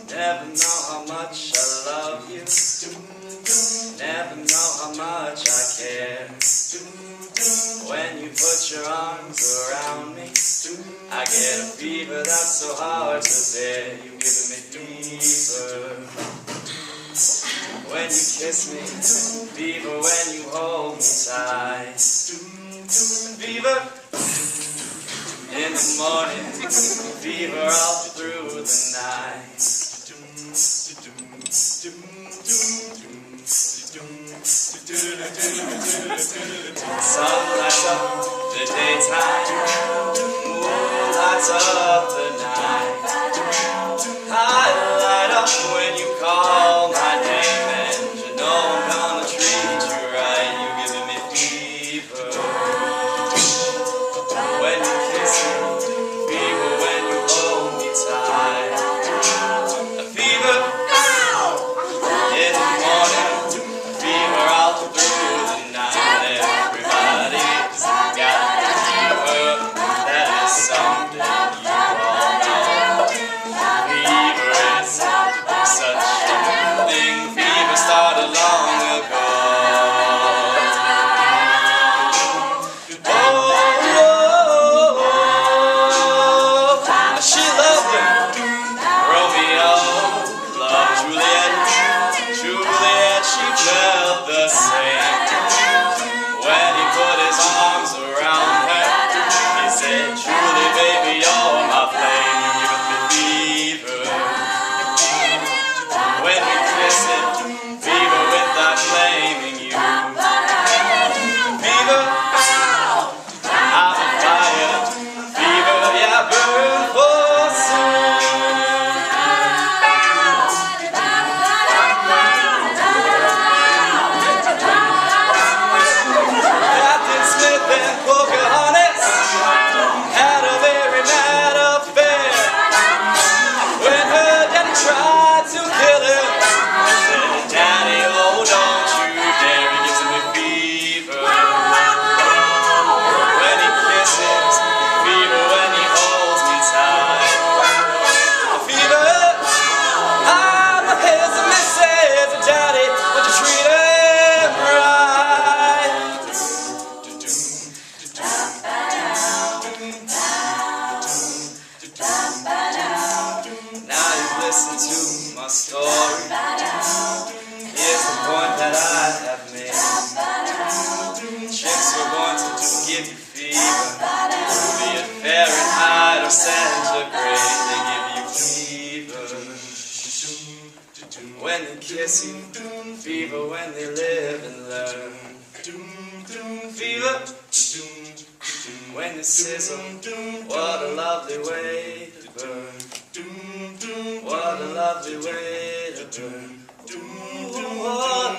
Never know how much I love you. Never know how much I care. When you put your arms around me, I get a fever that's so hard to bear. You're giving me fever. When you kiss me, fever when you hold me tight. Fever in the morning, fever all through the night. Sun lights up the daytime, moon lights up the night. I light up when you call my name, and you know I'm gonna treat you right. You're giving me fever. When you kiss me, fever when you hold me tight. A fever in the morning, fever all through the night. Everybody's got a fever, that is something you all know. Fever is such a thing, fever started long ago. She loved him, Romeo loved Juliet. Juliet, she felt the same. When he put his arms around her, he said, Julie, baby, you're my flame. You're giving me fever. When we kiss it, fever without blaming you. Fever, I'm on fire. Fever, yeah, burn for soon. Captain Smith and Pocahontas had a very mad affair. When her daddy tried to kill her, she said, Daddy, oh, don't you dare. He gives me fever. When he kisses, fever when he holds me tight. Fever, I'm his and missus. Daddy, would you treat him right? Now you've listened to my story. Here's the point that I have made. Chicks were born to give you fever. Be it Fahrenheit or centigrade, they give you fever. When they kiss you, fever when they live and learn. Fever when they sizzle, what a lovely way to burn. What a lovely way to burn. What